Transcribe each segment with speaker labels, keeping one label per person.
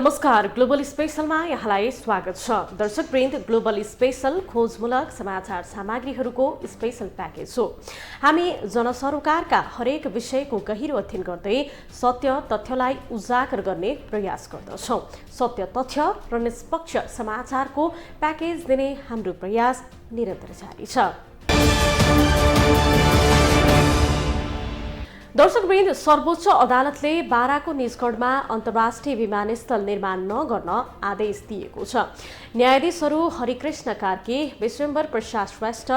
Speaker 1: नमस्कार, ग्लोबल स्पेशलमा यहाँलाई स्वागत छ। दर्शकवृन्द, ग्लोबल स्पेशल खोजमूलक समाचार सामग्रीहरूको स्पेशल प्याकेज हो। हामी जनसरोकारका हरेक विषयको गहिरो अध्ययन गर्दै सत्य तथ्यलाई उजागर गर्ने प्रयास गर्दछौँ। सत्य तथ्य र निष्पक्ष समाचारको प्याकेज दिने हाम्रो प्रयास निरन्तर जारी छ। दर्शकवृन्द, सर्वोच्च अदालतले बाराको निजगढमा अन्तर्राष्ट्रिय विमानस्थल निर्माण नगर्न आदेश दिएको छ। न्यायाधीशहरू हरिकृष्ण कार्की, विश्वम्भर प्रसाद श्रेष्ठ,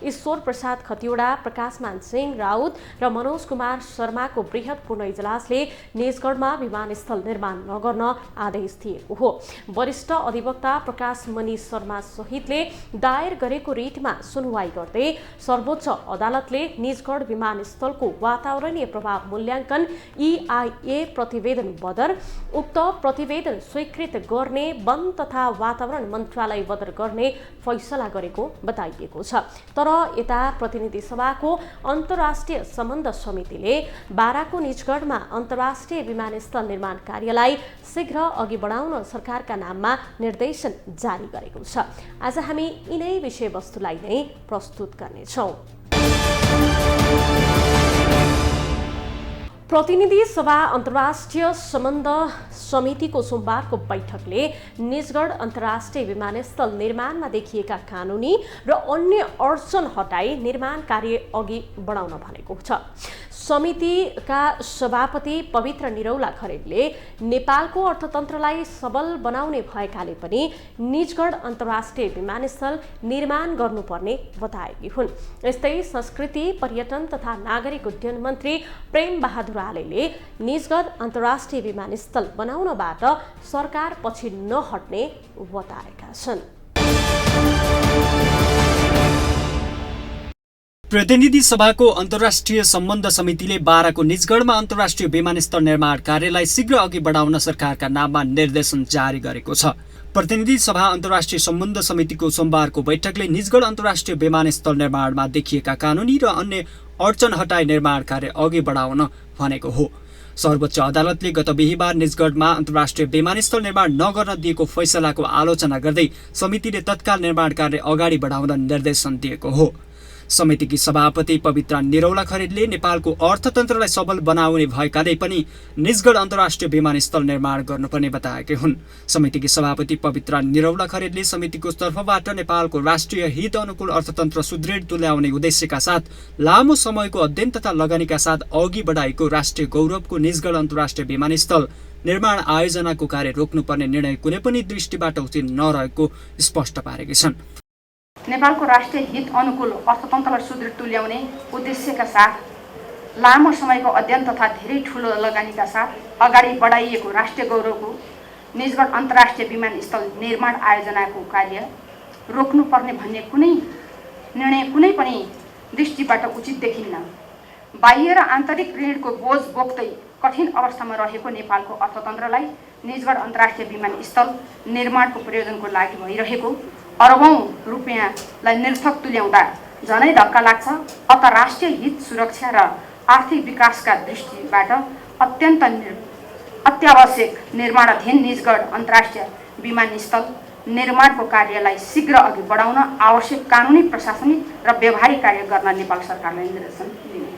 Speaker 1: ईश्वर प्रसाद खतिवडा, प्रकाशमान सिंह राउत र मनोज कुमार शर्माको बृहत पूर्ण इजलासले निजगढमा विमानस्थल निर्माण नगर्न आदेश दिएको हो। वरिष्ठ अधिवक्ता प्रकाश मणि शर्मा सहितले दायर गरेको रिटमा सुनवाई गर्दै सर्वोच्च अदालतले निजगढ विमानस्थलको वातावरणीय प्रभाव मूल्याङ्कन EIA प्रतिवेदन बदर उक्त प्रतिवेदन स्वीकृत गर्ने वन तथा वातावरण मन्त्रालय बदर गर्ने फैसला गरेको बताइएको छ। तर यता प्रतिनिधि सभाको अन्तर्राष्ट्रिय सम्बन्ध समितिले बाराको निजगढमा अन्तर्राष्ट्रिय विमानस्थल निर्माण कार्यलाई शीघ्र अघि बढाउन सरकारका नाममा निर्देशन जारी गरेको छ। आज हामी यिनै विषयवस्तुलाई नै प्रस्तुत गर्नेछौँ। प्रतिनिधि सभा अन्तर्राष्ट्रिय सम्बन्ध समितिको सोमबारको बैठकले निजगढ अन्तर्राष्ट्रिय विमानस्थल निर्माणमा देखिएका कानुनी र अन्य अडचन हटाई निर्माण कार्य अघि बढाउन भनेको छ। समितिका सभापति पवित्र निरौला खरेलले नेपालको अर्थतन्त्रलाई सबल बनाउने भएकाले पनि निजगढ अन्तर्राष्ट्रिय विमानस्थल निर्माण गर्नुपर्ने बताएकी हुन्। यस्तै संस्कृति, पर्यटन तथा नागरिक उड्डयन मन्त्री प्रेम बहादुर आलेले निजगढ अन्तर्राष्ट्रिय विमानस्थल बनाउनबाट सरकार पछि नहट्ने बताएका छन्।
Speaker 2: प्रतिनिधि सभाको अन्तर्राष्ट्रिय सम्बन्ध समितिले बाराको निजगढमा अन्तर्राष्ट्रिय विमानस्थल निर्माण कार्यलाई शीघ्र अघि बढाउन सरकारका नाममा निर्देशन जारी गरेको छ। प्रतिनिधि सभा अन्तर्राष्ट्रिय सम्बन्ध समितिको सोमबारको बैठकले निजगढ अन्तर्राष्ट्रिय विमानस्थल निर्माणमा देखिएका कानुनी र अन्य अडचन हटाई निर्माण कार्य अघि बढाउन भनेको हो। सर्वोच्च अदालतले गत बिहीबार निजगढमा अन्तर्राष्ट्रिय विमानस्थल निर्माण नगर्न दिएको फैसलाको आलोचना गर्दै समितिले तत्काल निर्माण कार्य अगाडि बढाउन निर्देशन दिएको हो। समितिकी सभापति पवित्र निरौला खरेलले नेपालको अर्थतन्त्रलाई सबल बनाउने भएकाले पनि निजगढ अन्तर्राष्ट्रिय विमानस्थल निर्माण गर्नुपर्ने बताएकी हुन्। समितिकी सभापति पवित्र निरौला खरेलले समितिको तर्फबाट नेपालको राष्ट्रिय हित अनुकूल अर्थतन्त्र सुदृढ तुल्याउने उद्देश्यका साथ लामो समयको अध्ययन तथा लगानीका साथ अघि बढाएको राष्ट्रिय गौरवको निजगढ अन्तर्राष्ट्रिय विमानस्थल निर्माण आयोजनाको कार्य रोक्नुपर्ने निर्णय कुनै पनि दृष्टिबाट उचित नरहेको स्पष्ट पारेकी छन्।
Speaker 3: नेपालको राष्ट्रिय हित अनुकूल अर्थतन्त्रलाई सुदृढ तुल्याउने उद्देश्यका साथ लामो समयको अध्ययन तथा धेरै ठूलो लगानीका साथ अगाडि बढाइएको राष्ट्रिय गौरवको निजगढ अन्तर्राष्ट्रिय विमानस्थल निर्माण आयोजनाको कार्य रोक्नुपर्ने भन्ने कुनै निर्णय कुनै पनि दृष्टिबाट उचित देखिन्न। बाह्य र आन्तरिक ऋणको बोझ बोक्दै कठिन अवस्थामा रहेको नेपालको अर्थतन्त्रलाई निजगढ अन्तर्राष्ट्रिय विमानस्थल निर्माणको प्रयोजनको लागि भइरहेको अरबौं रुपियाँलाई निरर्थक तुल्याउँदा झनै धक्का लाग्छ। अत राष्ट्रिय हित, सुरक्षा र आर्थिक विकासका दृष्टिबाट अत्यन्त अत्यावश्यक निर्माणाधीन निजगढ अन्तर्राष्ट्रिय विमानस्थल निर्माणको कार्यलाई शीघ्र अघि बढाउन आवश्यक कानुनी, प्रशासनिक र व्यवहारिक कार्य गर्न नेपाल सरकारलाई निर्देशन दिने।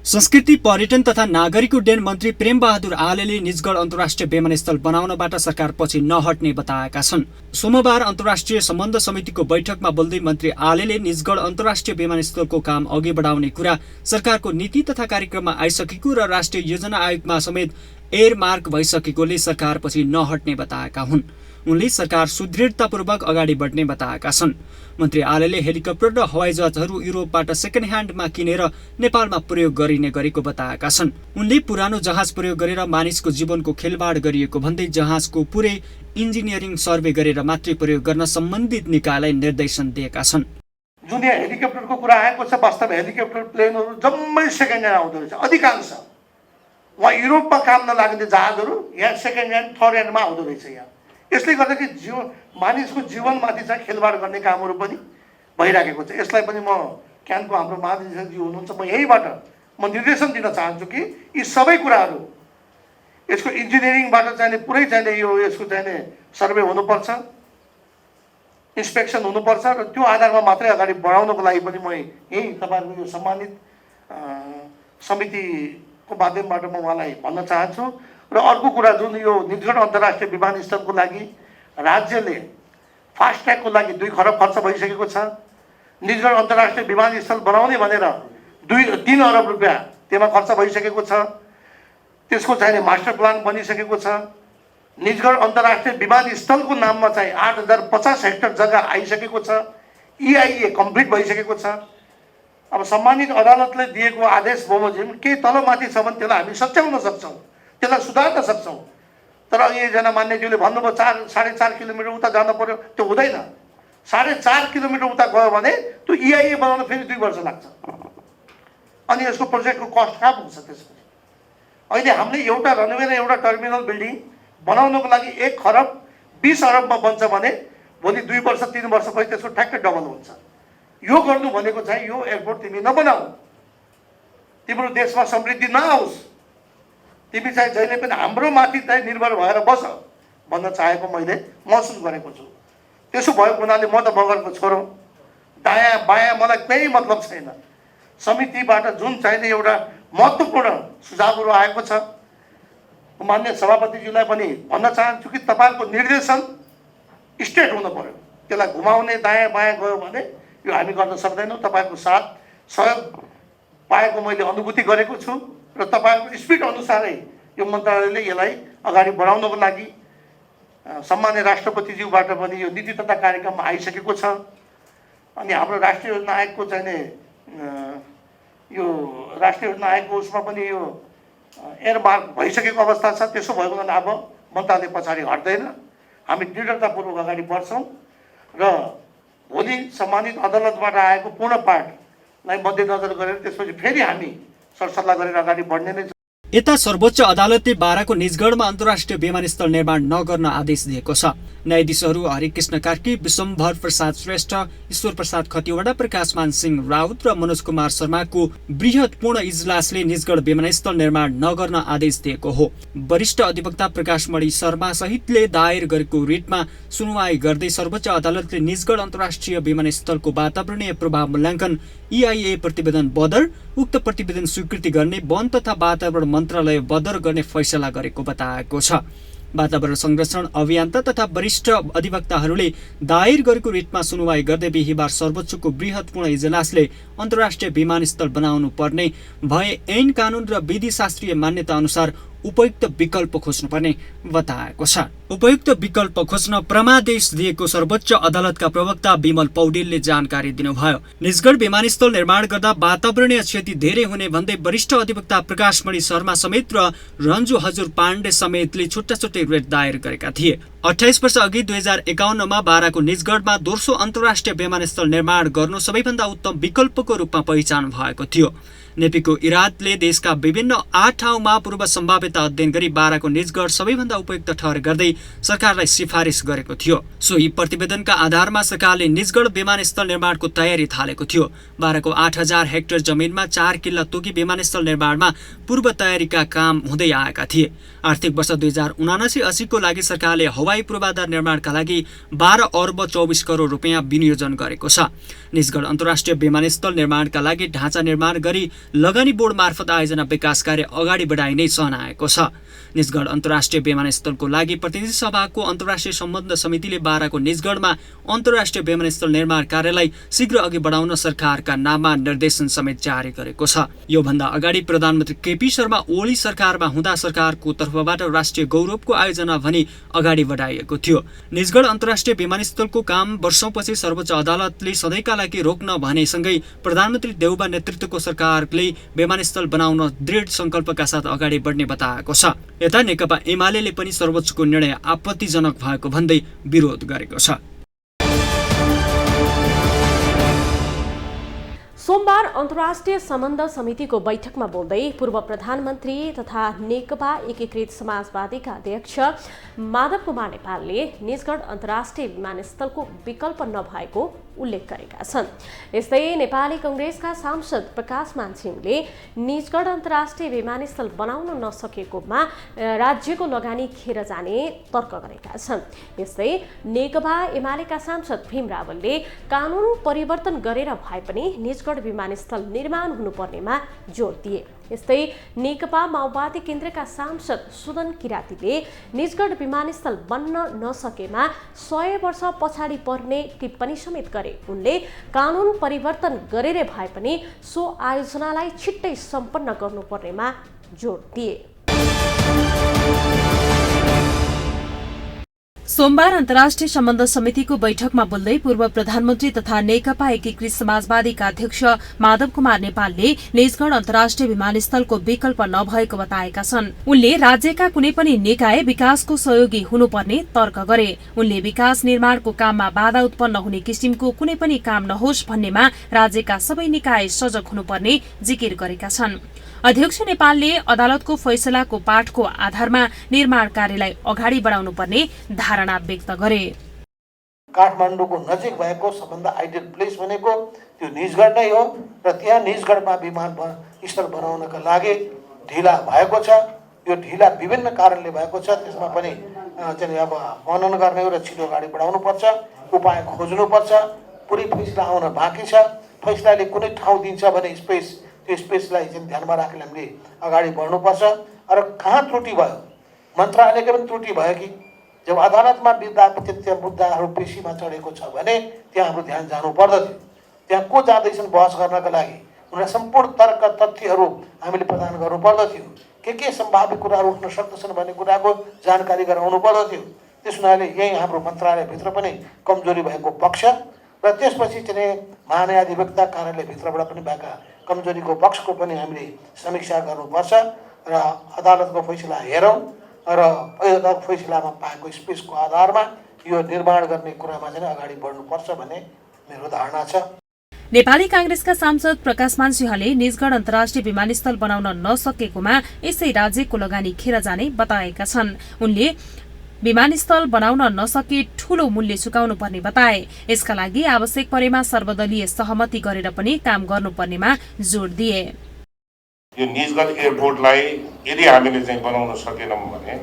Speaker 2: संस्कृति, पर्यटन तथा नागरिक उड्डयन मन्त्री प्रेम बहादुर आलेले निजगढ अन्तर्राष्ट्रिय विमानस्थल बनाउनबाट सरकार पछि नहट्ने बताएका छन्। सोमबार अन्तर्राष्ट्रिय सम्बन्ध समितिको बैठकमा बोल्दै मन्त्री आलेले निजगढ अन्तर्राष्ट्रिय विमानस्थलको काम अघि बढाउने कुरा सरकारको नीति तथा कार्यक्रममा आइसकेको र राष्ट्रिय योजना आयोगमा समेत एयरमार्क भइसकेकोले सरकार पछि नहट्ने बताएका हुन्। उनले सरकार सुदृढतापूर्वक अगाडि बढ्ने बताएका छन्। मन्त्री आलेले हेलिकप्टर र हवाईजहाजहरू युरोपबाट सेकेन्ड ह्यान्डमा किनेर नेपालमा प्रयोग गरिने गरेको बताएका छन्। उनले पुरानो जहाज प्रयोग गरेर मानिसको जीवनको खेलवाड गरिएको भन्दै जहाजको पुरै इन्जिनियरिङ सर्वे गरेर मात्रै प्रयोग गर्न सम्बन्धित निकायलाई निर्देशन दिएका छन्।
Speaker 4: जुन यहाँ हेलिकप्टरको कुरा आएको छ, वास्तव हेलिकप्टर प्लेनहरू जम्मै सेकेन्ड ह्यान्ड आउँदो रहेछ। अधिकांश वहाँ युरोपमा काम नलाग्ने जहाजहरू यहाँ सेकेन्ड ह्यान्ड, थर्ड ह्यान्डमा आउँदो रहेछ। यहाँ यसले गर्दाखेरि मानिसको जीवनमाथि चाहिँ खेलवाड गर्ने कामहरू पनि भइराखेको छ। यसलाई पनि म क्यानको हाम्रो महानिर्देशकजी हुनुहुन्छ, म यहीबाट निर्देशन दिन चाहन्छु कि यी सबै कुराहरू यसको इन्जिनियरिङबाट चाहिने पुरै चाहिने यो यसको चाहिने सर्वे हुनुपर्छ, इन्सपेक्सन हुनुपर्छ र त्यो आधारमा मात्रै अगाडि बढाउनको लागि पनि म यही तपाईँहरूको यो सम्मानित समितिको माध्यमबाट म उहाँलाई भन्न चाहन्छु। र अर्को कुरा जुन यो निजगढ अन्तर्राष्ट्रिय विमानस्थलको लागि राज्यले फास्ट ट्र्याकको लागि 2 खरब खर्च भइसकेको छ। निजगढ अन्तर्राष्ट्रिय विमानस्थल बनाउने भनेर 3 अरब रुपियाँ त्यसमा खर्च भइसकेको छ। त्यसको चाहिने मास्टर प्लान बनिसकेको छ। निजगढ अन्तर्राष्ट्रिय विमानस्थलको नाममा चाहिँ 8050 हेक्टर जग्गा आइसकेको छ। EIA कम्प्लिट भइसकेको छ। अब सम्मानित अदालतले दिएको आदेश बमोजिम के तलमाथि छ भने त्यसलाई हामी सच्याउन सक्छौँ, त्यसलाई सुधार्न सक्छौँ। तर एकजना मान्यज्यूले भन्नुभयो 4.5 किलोमिटर उता जानु पर्यो, त्यो हुँदैन। 4.5 किलोमिटर उता गयो भने त्यो EIA बनाउन फेरि 2 वर्ष लाग्छ। अनि यसको प्रोजेक्टको कस्ट कहाँ पुग्छ त्यसपछि? अहिले हामीले एउटा रनवे र एउटा टर्मिनल बिल्डिङ बनाउनको लागि 1 खरब 20 अरबमा बन्छ भने भोलि 2 वर्ष 3 वर्षपछि त्यसको ठ्याक्कै डबल हुन्छ। यो गर्नु भनेको चाहिँ यो एयरपोर्ट तिमी नबनाऊ, तिम्रो देशमा समृद्धि नआओस्, तिमी चाहिँ जहिले पनि हाम्रो माथि चाहिँ निर्भर भएर बस भन्न चाहेको मैले महसुस गरेको छु। त्यसो भएको हुनाले म त बगरको छोरो, दायाँ बायाँ मलाई केही मतलब छैन। समितिबाट जुन चाहिने एउटा महत्त्वपूर्ण सुझावहरू आएको छ, मान्य सभापतिज्यूलाई पनि भन्न चाहन्छु कि तपाईँको निर्देशन स्ट्रेट हुनु पर्यो। त्यसलाई घुमाउने दायाँ बायाँ गयो भने यो हामी गर्न सक्दैनौँ। तपाईँको साथ सहयोग पाएको मैले अनुभूति गरेको छु र तपाईँको स्पिड अनुसारै यो मन्त्रालयले यसलाई अगाडि बढाउनको लागि सम्मान्य राष्ट्रपतिज्यूबाट पनि यो नीति तथा कार्यक्रम आइसकेको छ। अनि हाम्रो राष्ट्रिय योजना आयोगको चाहिने यो राष्ट्रिय योजना आयोगको उसमा पनि यो एयरमार्क भइसकेको अवस्था छ। त्यसो भएको हुनाले अब मन्त्रालय पछाडि हट्दैन, हामी दृढतापूर्वक अगाडि बढ्छौँ र भोलि सम्मानित अदालतबाट आएको पूर्ण पाठलाई मध्यनजर गरेर त्यसपछि फेरि हामी सरसल्लाह गरेर अगाडि बढ्ने नै।
Speaker 2: यता सर्वोच्च अदालतले बाराको निजगढमा अन्तर्राष्ट्रिय विमानस्थल निर्माण नगर्न आदेश दिएको छ। न्यायाधीशहरू हरिकृष्ण कार्की, विश्वम्भर प्रसाद श्रेष्ठ, ईश्वर प्रसाद खतिवडा, प्रकाशमान सिंह राउत र मनोज कुमार शर्माको बृहत पूर्ण इजलासले निजगढ विमानस्थल निर्माण नगर्न आदेश दिएको हो। वरिष्ठ अधिवक्ता प्रकाशमणि शर्मा सहितले दायर गरेको रिटमा सुनवाई गर्दै सर्वोच्च अदालतले निजगढ अन्तर्राष्ट्रिय विमानस्थलको वातावरणीय प्रभाव मूल्याङ्कन EIA प्रतिवेदन बदर, उक्त प्रतिवेदन स्वीकृति गर्ने वन तथा वातावरण मन्त्रालय बदर गर्ने फैसला गरेको बताएको छ। वातावरण संरक्षण अभियन्ता तथा वरिष्ठ अधिवक्ताहरूले दायर गरेको रिटमा सुनवाई गर्दै बिहिबार सर्वोच्चको बृहत पूर्ण इजलासले अन्तर्राष्ट्रिय विमानस्थल बनाउनु पर्ने भए ऐन कानुन र विधि शास्त्रीय मान्यता अनुसार उपयुक्त विकल्प खोज्नुपर्ने बताएको छ। उपयुक्त विकल्प खोज्न परमादेश दिएको सर्वोच्च अदालतका प्रवक्ता विमल पौडेलले जानकारी दिनुभयो। निजगढ विमानस्थल निर्माण गर्दा वातावरणीय क्षति धेरै हुने भन्दै वरिष्ठ अधिवक्ता प्रकाशमणि शर्मा समेत र रन्जु हजुर पाण्डे समेतले छुट्टा छुट्टै रिट दायर गरेका थिए। 28 वर्ष अघि 2051मा बाराको निजगढमा दोस्रो अन्तर्राष्ट्रिय विमानस्थल निर्माण गर्नु सबैभन्दा उत्तम विकल्पको रूपमा पहिचान भएको थियो। नेपीको इरादले देशका विभिन्न 8 ठाउँमा पूर्व सम्भाव्यता अध्ययन गरी बाराको निजगढ सबैभन्दा उपयुक्त ठहर गर्दै सरकारलाई सिफारिस गरेको थियो। सोही प्रतिवेदनका आधारमा सरकारले निजगढ विमानस्थल निर्माणको तयारी थालेको थियो। बाराको 8000 हेक्टर जमिनमा 4 किल्ला तोकी विमानस्थल निर्माणमा पूर्व तयारीका काम हुँदै आएका थिए। आर्थिक वर्ष 2079-80 को लागि सरकारले हवाई पूर्वाधार निर्माणका लागि 12 अर्ब 24 करोड रुपियाँ विनियोजन गरेको छ। निजगढ अन्तर्राष्ट्रिय विमानस्थल निर्माणका लागि ढाँचा निर्माण गरी लगानी बोर्ड मार्फत आयोजना विकास कार्य अगाडि बढाइने जनाएको छ। निजगढ अन्तर्राष्ट्रिय विमानस्थलको लागि प्रतिनिधि सभाको अन्तर्राष्ट्रिय सम्बन्ध समितिले बाराको निजगढमा अन्तर्राष्ट्रिय विमानस्थल निर्माण कार्यलाई शीघ्र अघि बढाउन सरकारका नाममा निर्देशन समेत जारी गरेको छ। योभन्दा अगाडि प्रधानमन्त्री केपी शर्मा ओली सरकारमा हुँदा सरकारको तर्फबाट राष्ट्रिय गौरवको आयोजना भनी अगाडि बढाइएको थियो। निजगढ अन्तर्राष्ट्रिय विमानस्थलको काम वर्षौंपछि सर्वोच्च अदालतले सधैँका लागि रोक्न भनेसँगै प्रधानमन्त्री देउबा नेतृत्वको सरकारले विमानस्थल बनाउन दृढ संकल्पका साथ अगाडि बढ्ने बताएको छ। यता नेकपा एमाले पनि सर्वोच्चको निर्णय आपत्तिजनक भएको भन्दै विरोध गरेको छ।
Speaker 1: सोमबार अन्तर्राष्ट्रिय सम्बन्ध समितिको बैठकमा बोल्दै पूर्व प्रधानमन्त्री तथा नेकपा एकीकृत समाजवादीका अध्यक्ष माधव कुमार नेपालले निजगढ अन्तर्राष्ट्रिय विमानस्थलको विकल्प नभएको उल्लेख गरेका छन्। यस्तै नेपाली कांग्रेसका सांसद प्रकाश मानसिंहले निजगढ अन्तर्राष्ट्रिय विमानस्थल बनाउन नसकेकोमा राज्यको लगानी खेर जाने तर्क गरेका छन्। यस्तै नेकपा एमालेका सांसद भीम रावलले कानून परिवर्तन गरेर भए पनि निजगढ विमानस्थल निर्माण हुनुपर्नेमा जोड दिए। यस्तै नेकपा माओवादी केन्द्रका सांसद सुदन किरातीले निजगढ विमानस्थल बन्न नसकेमा 100 वर्ष पछाडि पर्ने टिप्पणी समेत गरे। उनले कानून परिवर्तन गरेर भए पनि सो आयोजनालाई छिट्टै सम्पन्न गर्नुपर्नेमा जोड दिए।
Speaker 5: सोमबार अन्तर्राष्ट्रिय सम्बन्ध समितिको बैठकमा बोल्दै पूर्व प्रधानमन्त्री तथा नेकपा एकीकृत समाजवादीका अध्यक्ष माधव कुमार नेपालले निजगढ अन्तर्राष्ट्रिय विमानस्थलको विकल्प नभएको बताएका छन्। उनले राज्यका कुनै पनि निकाय विकासको सहयोगी हुनुपर्ने तर्क गरे। उनले विकास निर्माणको काममा बाधा उत्पन्न हुने किसिमको कुनै पनि काम नहोस् भन्नेमा राज्यका सबै निकाय सजग हुनुपर्ने जिकिर गरेका छन्। अध्यक्ष नेपालले अदालतको फैसलाको पाठको आधारमा निर्माण कार्यलाई अगाडि बढाउनु पर्ने धारणा व्यक्त गरे।
Speaker 4: काठमाडौँको नजिक भएको सबभन्दा आइडियल प्लेस भनेको त्यो निजगढ नै हो र त्यहाँ निजगढमा विमानस्थल बनाउनका लागि ढिला भएको छ। यो ढिला विभिन्न कारणले भएको छ। त्यसमा पनि चाहिँ अब मनन गर्ने र छिटो अगाडि बढाउनु पर्छ, उपाय खोज्नुपर्छ। पुरै फैसला आउन बाँकी छ। फैसलाले कुनै ठाउँ दिन्छ भने त्यो स्पेसलाई चाहिँ ध्यानमा राखेर हामीले अगाडि बढ्नुपर्छ। र कहाँ त्रुटि भयो, मन्त्रालयको पनि त्रुटि भयो कि जब अदालतमा मुद्दाहरू पेशीमा चढेको छ भने त्यहाँ हाम्रो ध्यान जानु पर्दथ्यो। त्यहाँ को जाँदैछन् बहस गर्नका लागि, उनीहरूलाई सम्पूर्ण तर्क तथ्यहरू हामीले प्रदान गर्नु पर्दथ्यो। के सम्भाव्य कुराहरू उठ्न सक्दछन् भन्ने कुराको जानकारी गराउनु पर्दथ्यो। त्यस हुनाले यही हाम्रो मन्त्रालयभित्र पनि कमजोरी भएको पक्ष र त्यसपछि चाहिँ महान्यायाधिवक्ता कार्यालयभित्रबाट पनि भएका कमजोरीको पक्षको पनि हामीले समीक्षा गर्नुपर्छ र अदालतको फैसला हेरौँ र अदालत फैसलामा पाएको स्पेसको आधारमा यो निर्माण गर्ने कुरामा चाहिँ अगाडि बढ्नुपर्छ भन्ने मेरो धारणा छ।
Speaker 5: नेपाली कांग्रेसका सांसद प्रकाश मानसिंहले निजगढ अन्तर्राष्ट्रिय विमानस्थल बनाउन नसकेकोमा यसै राज्यको लगानी खेर जाने बताएका छन्। उनले विमानस्थल बनाउन नसके ठूलो मूल्य चुकाउनु पर्ने बताए। यसका लागि आवश्यक परेमा सर्वदलीय सहमति गरेर पनि काम गर्नुपर्नेमा जोड दिए।
Speaker 6: यो निजगढ एयरपोर्टलाई यदि हामीले चाहिँ बनाउन सकेनौँ भने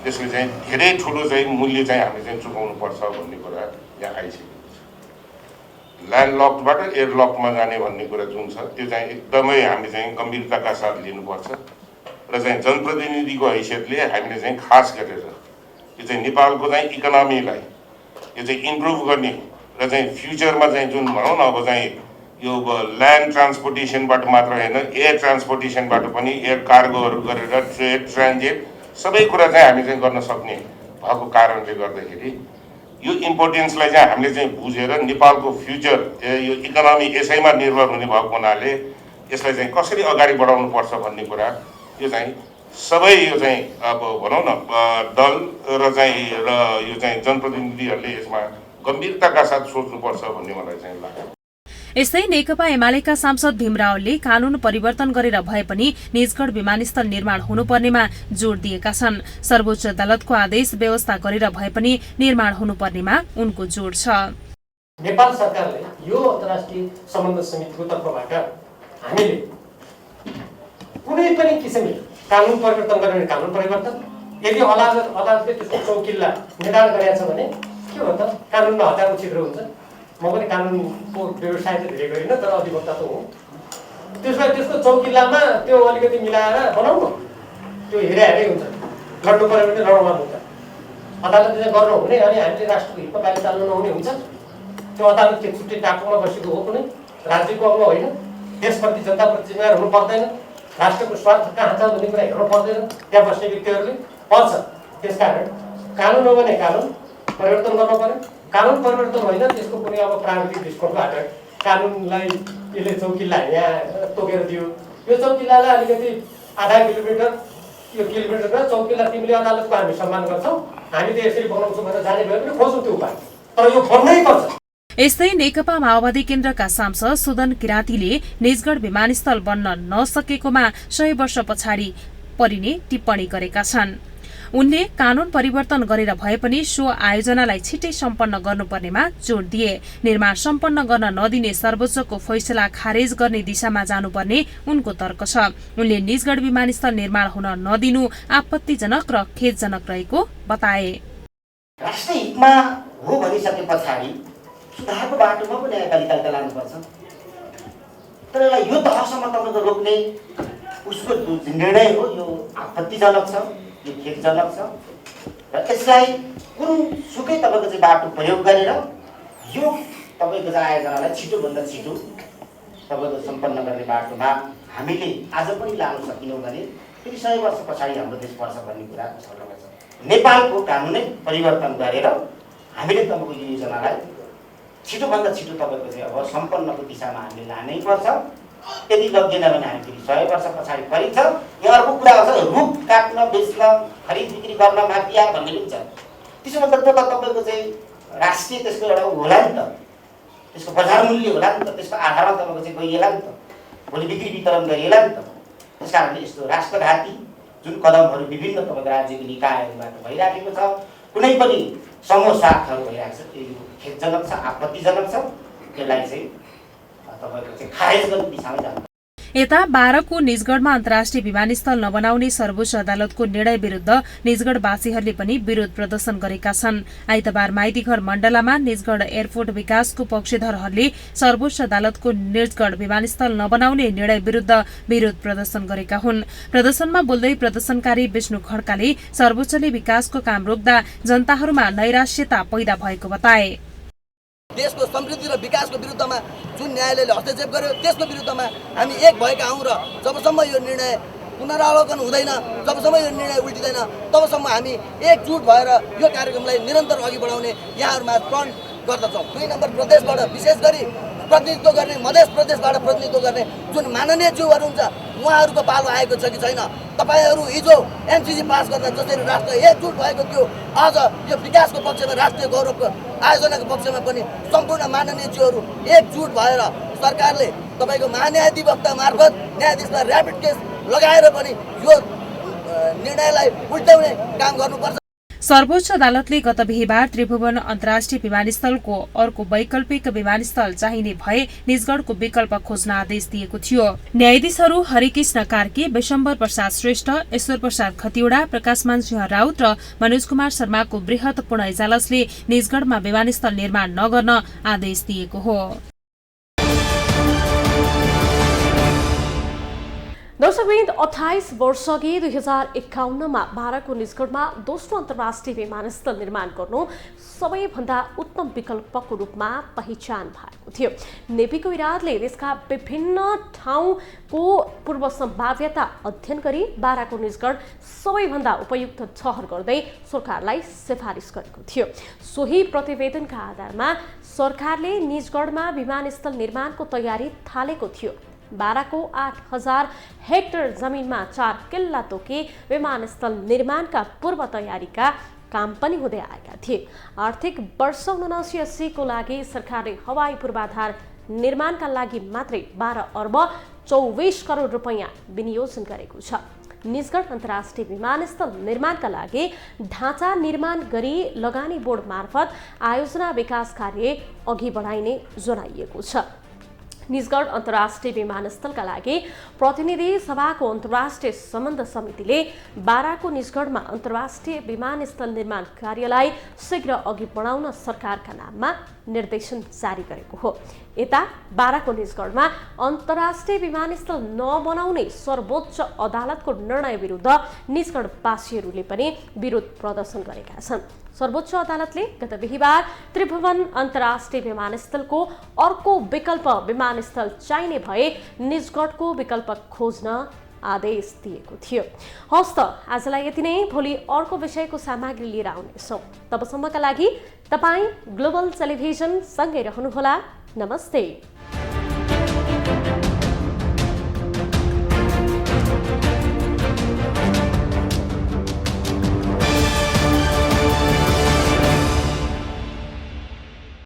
Speaker 6: त्यसले चाहिँ धेरै ठुलो चाहिँ मूल्य चाहिँ हामीले चाहिँ चुकाउनु पर्छ भन्ने कुरा यहाँ आइसकेको छ। ल्यान्डलकबाट एयरलकमा जाने भन्ने कुरा जुन छ त्यो चाहिँ एकदमै हामी चाहिँ गम्भीरताका साथ लिनुपर्छ र चाहिँ जनप्रतिनिधिको हैसियतले हामीले चाहिँ खास गरेर यो चाहिँ नेपालको चाहिँ इकोनोमीलाई यो चाहिँ इम्प्रुभ गर्ने र चाहिँ फ्युचरमा चाहिँ जुन भनौँ न अब चाहिँ यो ल्यान्ड ट्रान्सपोर्टेसनबाट मात्र होइन एयर ट्रान्सपोर्टेसनबाट पनि एयर कार्गोहरू गरेर ट्रेड ट्रान्जिट सबै कुरा चाहिँ हामी चाहिँ गर्न सक्ने भएको कारणले गर्दाखेरि यो इम्पोर्टेन्सलाई चाहिँ हामीले चाहिँ बुझेर नेपालको फ्युचर यो इकोनोमी यसैमा निर्भर हुने भएको हुनाले यसलाई चाहिँ कसरी अगाडि बढाउनु पर्छ भन्ने कुरा यो चाहिँ सबै यो चाहिँ अब भनौँ न दल र यो चाहिँ जनप्रतिनिधिहरूले यसमा गम्भीरताका साथ सोच्नुपर्छ भन्ने मलाई चाहिँ लाग्छ।
Speaker 5: यस्तै नेकपा एमालेका सांसद भीम रावलले कानून परिवर्तन गरेर भए पनि निजगढ विमानस्थल निर्माण हुनुपर्नेमा जोड दिएका छन्। सर्वोच्च अदालतको आदेश व्यवस्था गरेर भए पनि निर्माण हुनुपर्नेमा उनको जोड छ।
Speaker 7: नेपाल सरकारले यो अन्तर्राष्ट्रिय सम्बन्ध समितिको तर्फबाट हामीले कुनै पनि किसिमले कानून परिवर्तन गर्ने कानून परिवर्तन, यदि अदालतले त्यसको चौकिल्ला निर्धारण गरेका छ भने के हो त कानुनमा हतारको छिद्रो हुन्छ। म पनि कानुनको व्यवसाय चाहिँ धेरै गरिनँ तर अधिवक्ता त हो। त्यसमा त्यसको चौकिल्लामा त्यो अलिकति मिलाएर बनाउनु त्यो हेरे हुन्छ। लड्नु पऱ्यो भने लडाउनु हुन्छ। अदालतले चाहिँ गर्नु हुने अनि हामीले राष्ट्रको हितमा बाहिर चाल्नु नहुने हुन्छ। त्यो अदालत के छुट्टै टापुमा बसेको हो कुनै राज्यको अङ्ग होइन। देशप्रति जनताप्रति जिम्मेवार हुनु पर्दैन। राष्ट्रको स्वार्थ कहाँ छ भन्ने कुरा हेर्नु पर्दैन त्यहाँ बस्ने व्यक्तिहरूले पर्छ। त्यसकारण कानुन हो भने कानुन परिवर्तन गर्नु पर्यो। कानुन परिवर्तन होइन त्यसको कुनै अब प्राविधिक दृष्टिकोणबाट कानुनलाई यसले चौकिल्ला यहाँ तोकेर दियो। यो चौकिल्लालाई अलिकति आधा किलोमिटर यो किलोमिटरमा चौकिल्ला तिमीले अदालतको हामी सम्मान गर्छौँ, हामी त यसरी बनाउँछौँ भनेर जाने भए पनि खोज्छौँ त्यो उपाय, तर यो खोज्नै पर्छ।
Speaker 5: यस्तै नेकपा माओवादी केन्द्रका सांसद सुदन किराँतीले निजगढ विमानस्थल बन्न नसकेकोमा 100 वर्ष पछाडि परिने टिप्पणी गरेका छन्। उनले कानून परिवर्तन गरेर भए पनि सो आयोजनालाई छिटै सम्पन्न गर्नुपर्नेमा जोड़ दिए। निर्माण सम्पन्न गर्न नदिने सर्वोच्चको फैसला खारेज गर्ने दिशामा जानुपर्ने उनको तर्क छ। उनले निजगढ विमानस्थल निर्माण हुन नदिनु आपत्तिजनक र खेदजनक रहेको बताए।
Speaker 8: राष्ट्रिय हितमा हो भनिसके पछाडि सुधारको बाटोमा पनि न्यायपालिकाले लानुपर्छ। तर यसलाई यो तहसम्म तपाईँको रोक्ने उसको निर्णय हो, यो आपत्तिजनक छ, यो खेदजनक छ र यसलाई कुन सुकै तपाईँको चाहिँ बाटो प्रयोग गरेर यो तपाईँको चाहिँ आयोजनालाई छिटोभन्दा छिटो तपाईँको सम्पन्न गर्ने बाटोमा हामीले आज पनि लान सकिनौँ भने फेरि 100 वर्ष पछाडि हाम्रो देश पर्छ भन्ने कुरा छ। नेपालको कानुनै परिवर्तन गरेर हामीले तपाईँको यो योजनालाई छिटोभन्दा छिटो तपाईँको चाहिँ अब सम्पन्नको दिशामा हामीले लानै पर्छ। यदि लगिएन भने हामी फेरि 100 वर्ष पछाडि फरिन्छ। यहाँ अर्को कुरा आउँछ, रुख काट्न, बेच्न, खरिद बिक्री गर्न माफिया भन्ने पनि छ। त्यसो भन्दा त तपाईँको चाहिँ राष्ट्रिय त्यसको एउटा होला नि त, त्यसको बजार मूल्य होला नि त, त्यसको आधारमा तपाईँको चाहिँ गइएला नि त, भोलि बिक्री वितरण गरिएला नि त। त्यस कारणले यस्तो राष्ट्रघाती जुन कदमहरू विभिन्न तपाईँको राज्यको निकायहरूबाट भइराखेको छ, कुनै पनि समूह स्वार्थहरू भइरहेको छ, त्यो खेदजनक छ, आपत्तिजनक छ। त्यसलाई चाहिँ तपाईँको चाहिँ खारेज गर्ने दिशामा जानु।
Speaker 5: यता 12 को निजगढमा अन्तर्राष्ट्रिय विमानस्थल नबनाउने सर्वोच्च अदालतको निर्णय विरुद्ध निजगढवासीहरूले पनि विरोध प्रदर्शन गरेका छन्। आइतबार माइतीघर मण्डलामा निजगढ एयरपोर्ट विकासको पक्षधरहरूले सर्वोच्च अदालतको निजगढ विमानस्थल नबनाउने निर्णय विरुद्ध विरोध प्रदर्शन गरेका हुन्। प्रदर्शनमा बोल्दै प्रदर्शनकारी विष्णु खड्काले सर्वोच्चले विकासको काम रोक्दा जनताहरूमा नैराश्यता पैदा भएको बताए।
Speaker 9: देशको समृद्धि र विकासको विरुद्धमा जुन न्यायालयले हस्तक्षेप गर्यो त्यसको विरुद्धमा हामी एक भएका हौँ र जबसम्म यो निर्णय पुनरावलोकन हुँदैन, जबसम्म यो निर्णय उल्टिँदैन, तबसम्म हामी एकजुट भएर यो कार्यक्रमलाई निरन्तर अघि बढाउने यहाँहरूमा प्रण गर्दछौँ। 2 नम्बर प्रदेशबाट विशेष गरी प्रतिनिधित्व गर्ने, मध्य प्रदेशबाट प्रतिनिधित्व गर्ने जुन माननीय ज्यूहरू हुन्छ उहाँहरूको पालो आएको छ कि छैन? तपाईहरू हिजो एमसिसी पास गर्दा जसरी राष्ट्र एकजुट भएको थियो, आज यो विकासको पक्षमा, राष्ट्रिय गौरवको आयोजनाको पक्षमा पनि सम्पूर्ण माननीय ज्यूहरू एकजुट भएर सरकारले तपाईँको महान्यायाधिवक्ता मार्फत न्यायाधीशलाई ऱ्यापिड केस लगाएर पनि यो निर्णयलाई उल्टाउने काम गर्नुपर्छ।
Speaker 5: सर्वोच्च अदालतले गत बिहीबार त्रिभुवन अन्तर्राष्ट्रिय विमानस्थलको अर्को वैकल्पिक विमानस्थल चाहिने भए निजगढको विकल्प खोज्न आदेश दिएको थियो। न्यायाधीशहरू हरिकृष्ण कार्की, विशम्बर प्रसाद श्रेष्ठ, ईश्वर प्रसाद खतिवडा, प्रकाशमान सिंह राउत र मनोज कुमार शर्माको बृहत पूर्ण इजलासले निजगढमा विमानस्थल निर्माण नगर्न आदेश दिएको हो।
Speaker 1: दर्शकवृन्द, 28 वर्षअघि 2051 मा 12 को निजगढमा दोस्रो अन्तर्राष्ट्रिय विमानस्थल निर्माण गर्नु सबैभन्दा उत्तम विकल्पको रूपमा पहिचान भएको थियो। नेवीको इरादले देशका विभिन्न ठाउँको पूर्व सम्भाव्यता अध्ययन गरी 12 को निजगढ सबैभन्दा उपयुक्त ठहर गर्दै सरकारलाई सिफारिस गरेको थियो। सोही प्रतिवेदनका आधारमा सरकारले निजगढमा विमानस्थल निर्माणको तयारी थालेको थियो। 12 को 8000 हेक्टर जमिनमा 4 किल्ला तोकी विमानस्थल निर्माणका पूर्व तयारीका काम पनि हुँदै आएका थिए। आर्थिक वर्ष 7980 को लागि सरकारले हवाई पूर्वाधार निर्माणका लागि मात्रै 12 अर्ब 24 करोड रुपैयाँ विनियोजन गरेको छ। निजगढ अन्तर्राष्ट्रिय विमानस्थल निर्माणका लागि ढाँचा निर्माण गरी लगानी बोर्ड मार्फत आयोजना विकास कार्य अघि बढाइने जनाइएको छ। निजगढ अन्तर्राष्ट्रिय विमानस्थलका लागि प्रतिनिधि सभाको अन्तर्राष्ट्रिय सम्बन्ध समितिले 12 को निजगढमा अन्तर्राष्ट्रिय विमानस्थल निर्माण कार्यलाई शीघ्र अघि बढाउन सरकारका नाममा निर्देशन जारी गरेको हो। यता 12 को निजगढमा अन्तर्राष्ट्रिय विमानस्थल नबनाउने सर्वोच्च अदालतको निर्णय विरुद्ध निजगढवासीहरूले पनि विरोध प्रदर्शन गरेका छन्। सर्वोच्च अदालतले गत बिहीबार त्रिभुवन अन्तर्राष्ट्रिय विमानस्थलको अर्को विकल्प विमानस्थल चाहिने भए निजगढको विकल्प खोज्न आदेश दिएको थियो। हस् त, आजलाई यति नै। भोलि अर्को विषयको सामग्री लिएर आउनेछौँ। तबसम्मका लागि तपाईँ ग्लोबल टेलिभिजन सँगै रहनुहोला। नमस्ते।